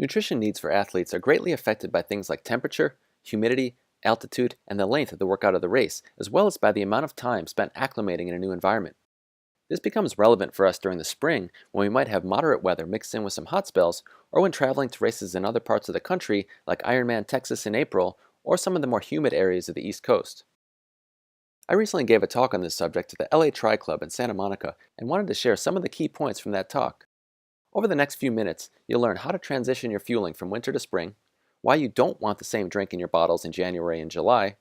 Nutrition needs for athletes are greatly affected by things like temperature, humidity, altitude, and the length of the workout of the race, as well as by the amount of time spent acclimating in a new environment. This becomes relevant for us during the spring when we might have moderate weather mixed in with some hot spells, or when traveling to races in other parts of the country like Ironman Texas in April, or some of the more humid areas of the East Coast. I recently gave a talk on this subject to the LA Tri Club in Santa Monica and wanted to share some of the key points from that talk. Over the next few minutes, you'll learn how to transition your fueling from winter to spring, why you don't want the same drink in your bottles in January and July,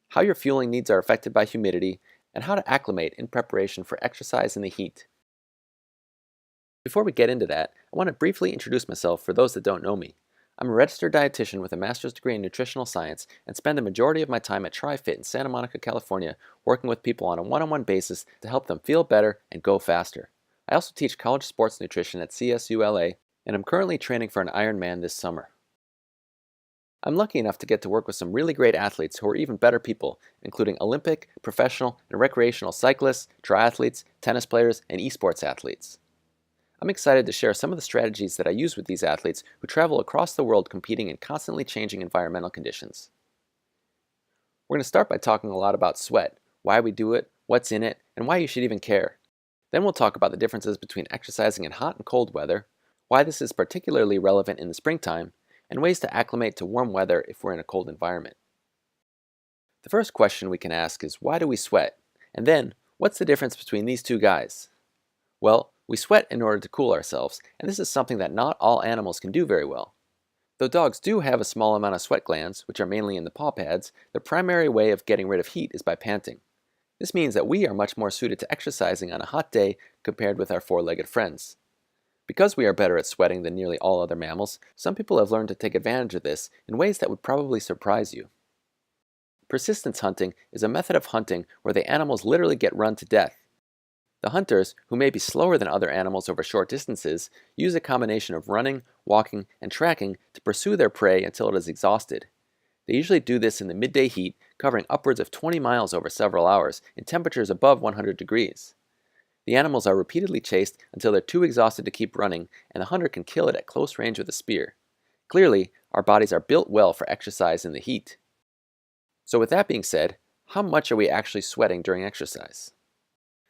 how your fueling needs are affected by humidity, and how to acclimate in preparation for exercise in the heat. Before we get into that, I want to briefly introduce myself for those that don't know me. I'm a registered dietitian with a master's degree in nutritional science and spend the majority of my time at TriFit in Santa Monica, California, working with people on a one-on-one basis to help them feel better and go faster. I also teach college sports nutrition at CSULA, and I'm currently training for an Ironman this summer. I'm lucky enough to get to work with some really great athletes who are even better people, including Olympic, professional, and recreational cyclists, triathletes, tennis players, and esports athletes. I'm excited to share some of the strategies that I use with these athletes who travel across the world competing in constantly changing environmental conditions. We're going to start by talking a lot about sweat, why we do it, what's in it, and why you should even care. Then we'll talk about the differences between exercising in hot and cold weather, why this is particularly relevant in the springtime, and ways to acclimate to warm weather if we're in a cold environment. The first question we can ask is, why do we sweat? And then, what's the difference between these two guys? Well, we sweat in order to cool ourselves, and this is something that not all animals can do very well. Though dogs do have a small amount of sweat glands, which are mainly in the paw pads, the primary way of getting rid of heat is by panting. This means that we are much more suited to exercising on a hot day compared with our four-legged friends. Because we are better at sweating than nearly all other mammals, some people have learned to take advantage of this in ways that would probably surprise you. Persistence hunting is a method of hunting where the animals literally get run to death. The hunters, who may be slower than other animals over short distances, use a combination of running, walking, and tracking to pursue their prey until it is exhausted. They usually do this in the midday heat, covering upwards of 20 miles over several hours in temperatures above 100 degrees. The animals are repeatedly chased until they're too exhausted to keep running, and the hunter can kill it at close range with a spear. Clearly, our bodies are built well for exercise in the heat. So with that being said, how much are we actually sweating during exercise?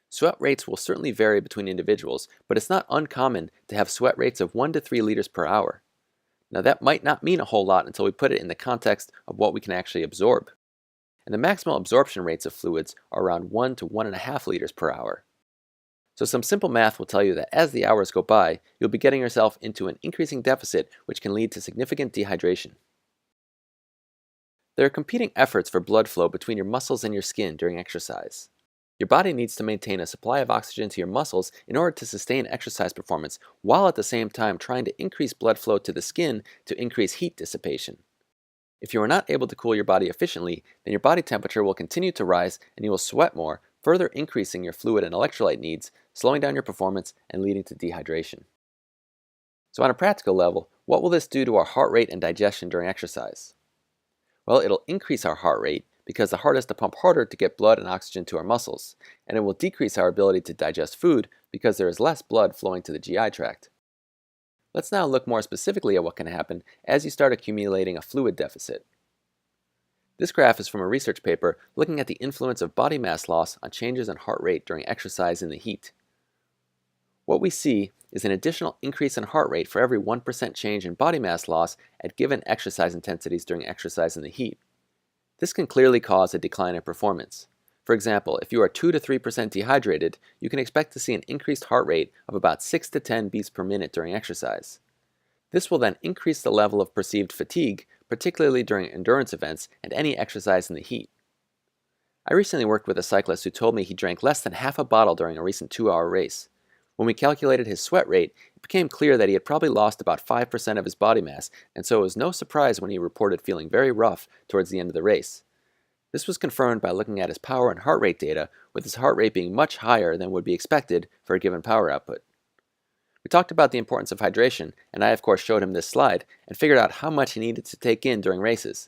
Sweat rates will certainly vary between individuals, but it's not uncommon to have sweat rates of 1 to 3 liters per hour. Now that might not mean a whole lot until we put it in the context of what we can actually absorb. And the maximal absorption rates of fluids are around 1 to 1.5 liters per hour. So some simple math will tell you that as the hours go by, you'll be getting yourself into an increasing deficit, which can lead to significant dehydration. There are competing efforts for blood flow between your muscles and your skin during exercise. Your body needs to maintain a supply of oxygen to your muscles in order to sustain exercise performance, while at the same time trying to increase blood flow to the skin to increase heat dissipation. If you are not able to cool your body efficiently, then your body temperature will continue to rise and you will sweat more, further increasing your fluid and electrolyte needs, slowing down your performance and leading to dehydration. So on a practical level, what will this do to our heart rate and digestion during exercise? Well, it'll increase our heart rate because the heart has to pump harder to get blood and oxygen to our muscles, and it will decrease our ability to digest food because there is less blood flowing to the GI tract. Let's now look more specifically at what can happen as you start accumulating a fluid deficit. This graph is from a research paper looking at the influence of body mass loss on changes in heart rate during exercise in the heat. What we see is an additional increase in heart rate for every 1% change in body mass loss at given exercise intensities during exercise in the heat. This can clearly cause a decline in performance. For example, if you are 2 to 3% dehydrated, you can expect to see an increased heart rate of about 6 to 10 beats per minute during exercise. This will then increase the level of perceived fatigue, particularly during endurance events and any exercise in the heat. I recently worked with a cyclist who told me he drank less than half a bottle during a recent 2-hour race. When we calculated his sweat rate, it became clear that he had probably lost about 5% of his body mass, and so it was no surprise when he reported feeling very rough towards the end of the race. This was confirmed by looking at his power and heart rate data, with his heart rate being much higher than would be expected for a given power output. We talked about the importance of hydration, and I of course showed him this slide and figured out how much he needed to take in during races.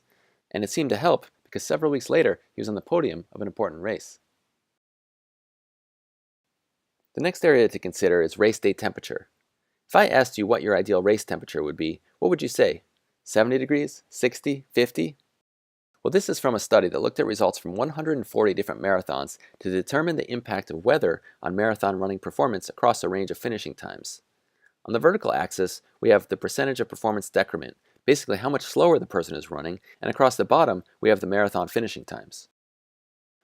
And it seemed to help because several weeks later he was on the podium of an important race. The next area to consider is race day temperature. If I asked you what your ideal race temperature would be, what would you say? 70 degrees? 60? 50? Well, this is from a study that looked at results from 140 different marathons to determine the impact of weather on marathon running performance across a range of finishing times. On the vertical axis, we have the percentage of performance decrement, basically how much slower the person is running, and across the bottom, we have the marathon finishing times.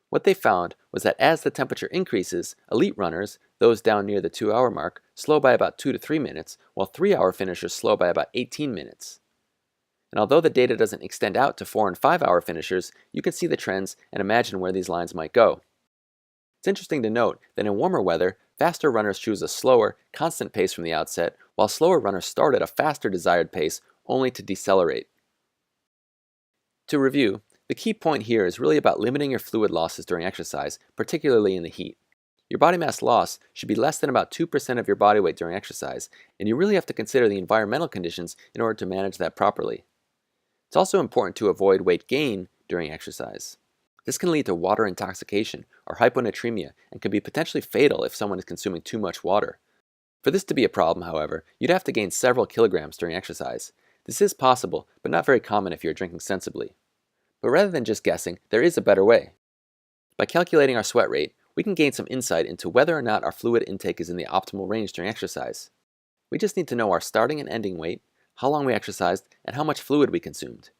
What they found was that as the temperature increases, elite runners, those down near the 2-hour mark, slow by about 2 to 3 minutes, while 3-hour finishers slow by about 18 minutes. And although the data doesn't extend out to 4 and 5-hour finishers, you can see the trends and imagine where these lines might go. It's interesting to note that in warmer weather, faster runners choose a slower, constant pace from the outset, while slower runners start at a faster desired pace, only to decelerate. To review, the key point here is really about limiting your fluid losses during exercise, particularly in the heat. Your body mass loss should be less than about 2% of your body weight during exercise, and you really have to consider the environmental conditions in order to manage that properly. It's also important to avoid weight gain during exercise. This can lead to water intoxication or hyponatremia and can be potentially fatal if someone is consuming too much water. For this to be a problem, however, you'd have to gain several kilograms during exercise. This is possible, but not very common if you're drinking sensibly. But rather than just guessing, there is a better way. By calculating our sweat rate, we can gain some insight into whether or not our fluid intake is in the optimal range during exercise. We just need to know our starting and ending weight, how long we exercised, and how much fluid we consumed.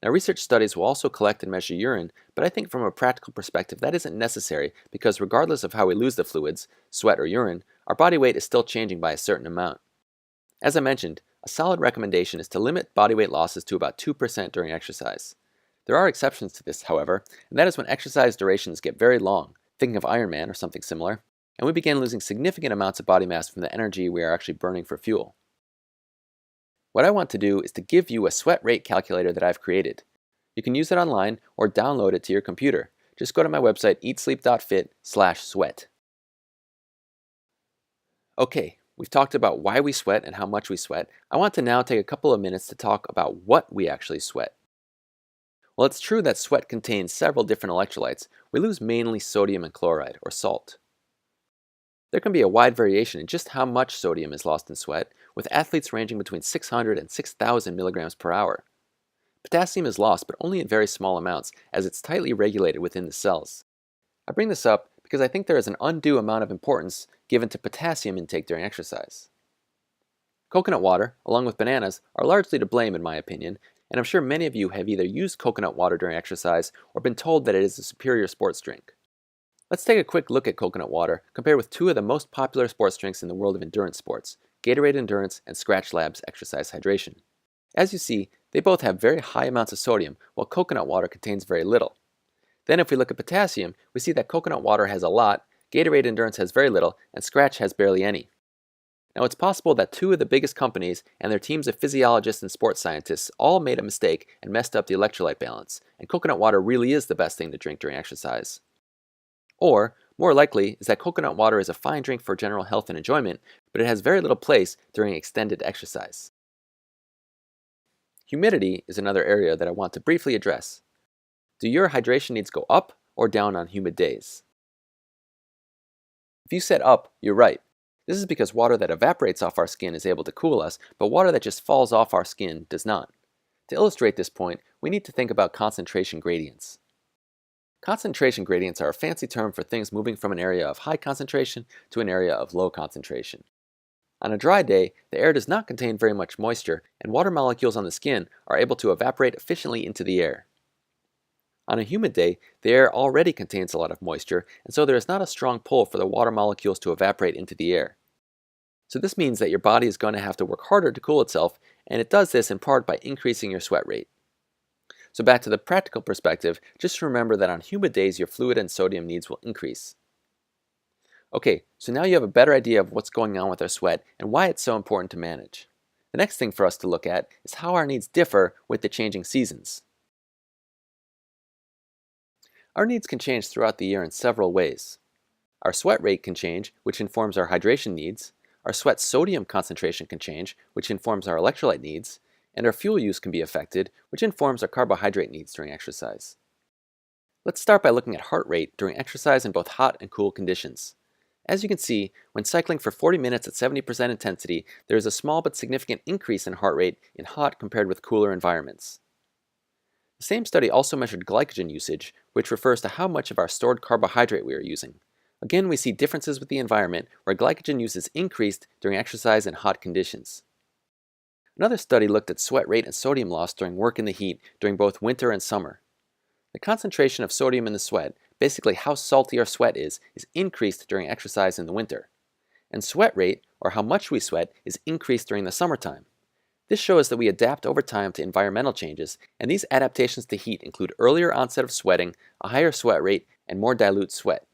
Now, research studies will also collect and measure urine, but I think from a practical perspective that isn't necessary because regardless of how we lose the fluids, sweat or urine, our body weight is still changing by a certain amount. As I mentioned, a solid recommendation is to limit body weight losses to about 2% during exercise. There are exceptions to this, however, and that is when exercise durations get very long, thinking of Ironman or something similar, and we begin losing significant amounts of body mass from the energy we are actually burning for fuel. What I want to do is to give you a sweat rate calculator that I've created. You can use it online or download it to your computer. Just go to my website eatsleep.fit/sweat. Okay, we've talked about why we sweat and how much we sweat. I want to now take a couple of minutes to talk about what we actually sweat. While it's true that sweat contains several different electrolytes, we lose mainly sodium and chloride, or salt. There can be a wide variation in just how much sodium is lost in sweat, with athletes ranging between 600 and 6,000 milligrams per hour. Potassium is lost, but only in very small amounts, as it's tightly regulated within the cells. I bring this up because I think there is an undue amount of importance given to potassium intake during exercise. Coconut water, along with bananas, are largely to blame in my opinion, and I'm sure many of you have either used coconut water during exercise or been told that it is a superior sports drink. Let's take a quick look at coconut water compared with two of the most popular sports drinks in the world of endurance sports, Gatorade Endurance and Scratch Labs Exercise Hydration. As you see, they both have very high amounts of sodium, while coconut water contains very little. Then if we look at potassium, we see that coconut water has a lot, Gatorade Endurance has very little, and Scratch has barely any. Now it's possible that two of the biggest companies and their teams of physiologists and sports scientists all made a mistake and messed up the electrolyte balance, and coconut water really is the best thing to drink during exercise. Or, more likely, is that coconut water is a fine drink for general health and enjoyment, but it has very little place during extended exercise. Humidity is another area that I want to briefly address. Do your hydration needs go up or down on humid days? If you said up, you're right. This is because water that evaporates off our skin is able to cool us, but water that just falls off our skin does not. To illustrate this point, we need to think about concentration gradients. Concentration gradients are a fancy term for things moving from an area of high concentration to an area of low concentration. On a dry day, the air does not contain very much moisture, and water molecules on the skin are able to evaporate efficiently into the air. On a humid day, the air already contains a lot of moisture, and so there is not a strong pull for the water molecules to evaporate into the air. So this means that your body is going to have to work harder to cool itself, and it does this in part by increasing your sweat rate. So back to the practical perspective, just remember that on humid days your fluid and sodium needs will increase. Okay, so now you have a better idea of what's going on with our sweat and why it's so important to manage. The next thing for us to look at is how our needs differ with the changing seasons. Our needs can change throughout the year in several ways. Our sweat rate can change, which informs our hydration needs. Our sweat sodium concentration can change, which informs our electrolyte needs. And our fuel use can be affected, which informs our carbohydrate needs during exercise. Let's start by looking at heart rate during exercise in both hot and cool conditions. As you can see, when cycling for 40 minutes at 70% intensity, there is a small but significant increase in heart rate in hot compared with cooler environments. The same study also measured glycogen usage, which refers to how much of our stored carbohydrate we are using. Again, we see differences with the environment where glycogen use is increased during exercise in hot conditions. Another study looked at sweat rate and sodium loss during work in the heat during both winter and summer. The concentration of sodium in the sweat, basically how salty our sweat is increased during exercise in the winter. And sweat rate, or how much we sweat, is increased during the summertime. This shows that we adapt over time to environmental changes, and these adaptations to heat include earlier onset of sweating, a higher sweat rate, and more dilute sweat.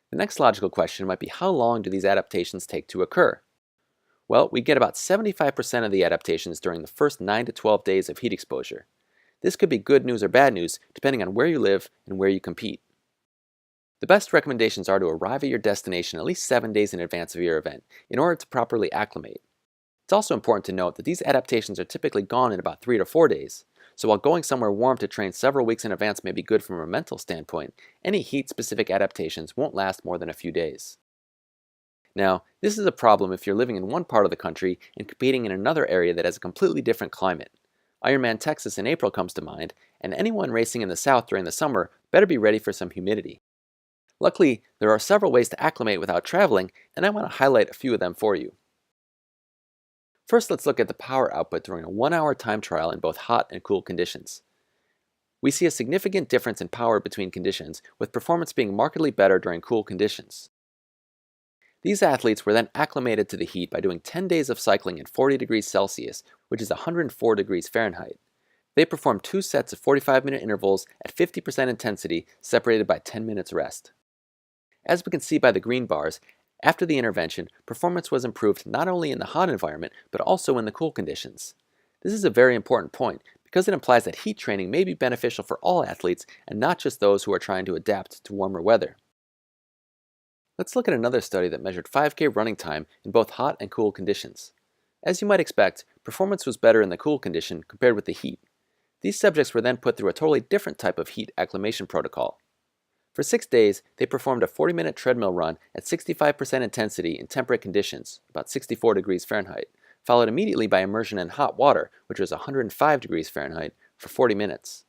The next logical question might be, how long do these adaptations take to occur? Well, we get about 75% of the adaptations during the first 9 to 12 days of heat exposure. This could be good news or bad news depending on where you live and where you compete. The best recommendations are to arrive at your destination at least 7 days in advance of your event in order to properly acclimate. It's also important to note that these adaptations are typically gone in about 3 to 4 days, so while going somewhere warm to train several weeks in advance may be good from a mental standpoint, any heat-specific adaptations won't last more than a few days. Now, this is a problem if you're living in one part of the country and competing in another area that has a completely different climate. Ironman Texas in April comes to mind, and anyone racing in the south during the summer better be ready for some humidity. Luckily, there are several ways to acclimate without traveling, and I want to highlight a few of them for you. First, let's look at the power output during a 1-hour time trial in both hot and cool conditions. We see a significant difference in power between conditions, with performance being markedly better during cool conditions. These athletes were then acclimated to the heat by doing 10 days of cycling at 40 degrees Celsius, which is 104 degrees Fahrenheit. They performed 2 sets of 45-minute intervals at 50% intensity, separated by 10 minutes rest. As we can see by the green bars, after the intervention, performance was improved not only in the hot environment, but also in the cool conditions. This is a very important point, because it implies that heat training may be beneficial for all athletes and not just those who are trying to adapt to warmer weather. Let's look at another study that measured 5K running time in both hot and cool conditions. As you might expect, performance was better in the cool condition compared with the heat. These subjects were then put through a totally different type of heat acclimation protocol. For 6 days, they performed a 40-minute treadmill run at 65% intensity in temperate conditions, about 64 degrees Fahrenheit, followed immediately by immersion in hot water, which was 105 degrees Fahrenheit, for 40 minutes.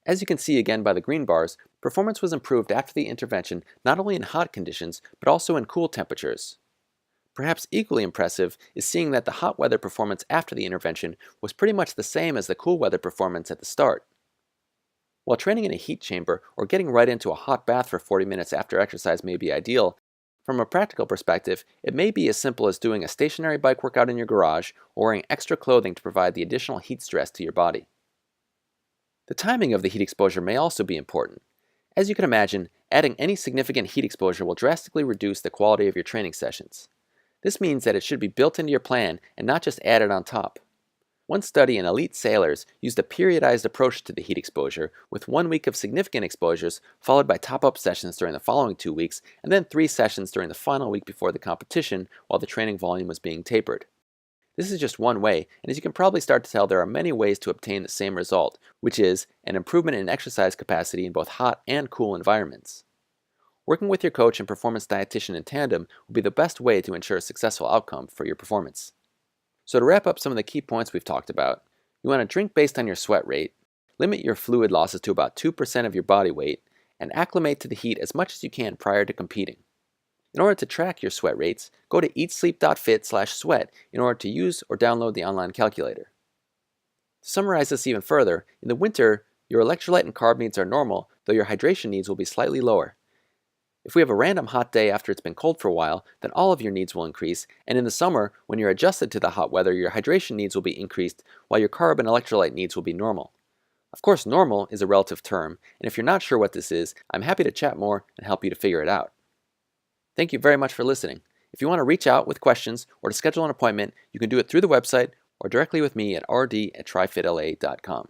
As you can see again by the green bars, performance was improved after the intervention not only in hot conditions, but also in cool temperatures. Perhaps equally impressive is seeing that the hot weather performance after the intervention was pretty much the same as the cool weather performance at the start. While training in a heat chamber or getting right into a hot bath for 40 minutes after exercise may be ideal, from a practical perspective, it may be as simple as doing a stationary bike workout in your garage or wearing extra clothing to provide the additional heat stress to your body. The timing of the heat exposure may also be important. As you can imagine, adding any significant heat exposure will drastically reduce the quality of your training sessions. This means that it should be built into your plan and not just added on top. One study in elite sailors used a periodized approach to the heat exposure, with 1 week of significant exposures followed by top-up sessions during the following 2 weeks, and then 3 sessions during the final week before the competition while the training volume was being tapered. This is just one way, and as you can probably start to tell, there are many ways to obtain the same result, which is an improvement in exercise capacity in both hot and cool environments. Working with your coach and performance dietitian in tandem will be the best way to ensure a successful outcome for your performance. So to wrap up some of the key points we've talked about, you want to drink based on your sweat rate, limit your fluid losses to about 2% of your body weight, and acclimate to the heat as much as you can prior to competing. In order to track your sweat rates, go to eatsleep.fit/sweat in order to use or download the online calculator. To summarize this even further, in the winter, your electrolyte and carb needs are normal, though your hydration needs will be slightly lower. If we have a random hot day after it's been cold for a while, then all of your needs will increase, and in the summer, when you're adjusted to the hot weather, your hydration needs will be increased, while your carb and electrolyte needs will be normal. Of course, normal is a relative term, and if you're not sure what this is, I'm happy to chat more and help you to figure it out. Thank you very much for listening. If you want to reach out with questions or to schedule an appointment, you can do it through the website or directly with me at rd@trifitla.com.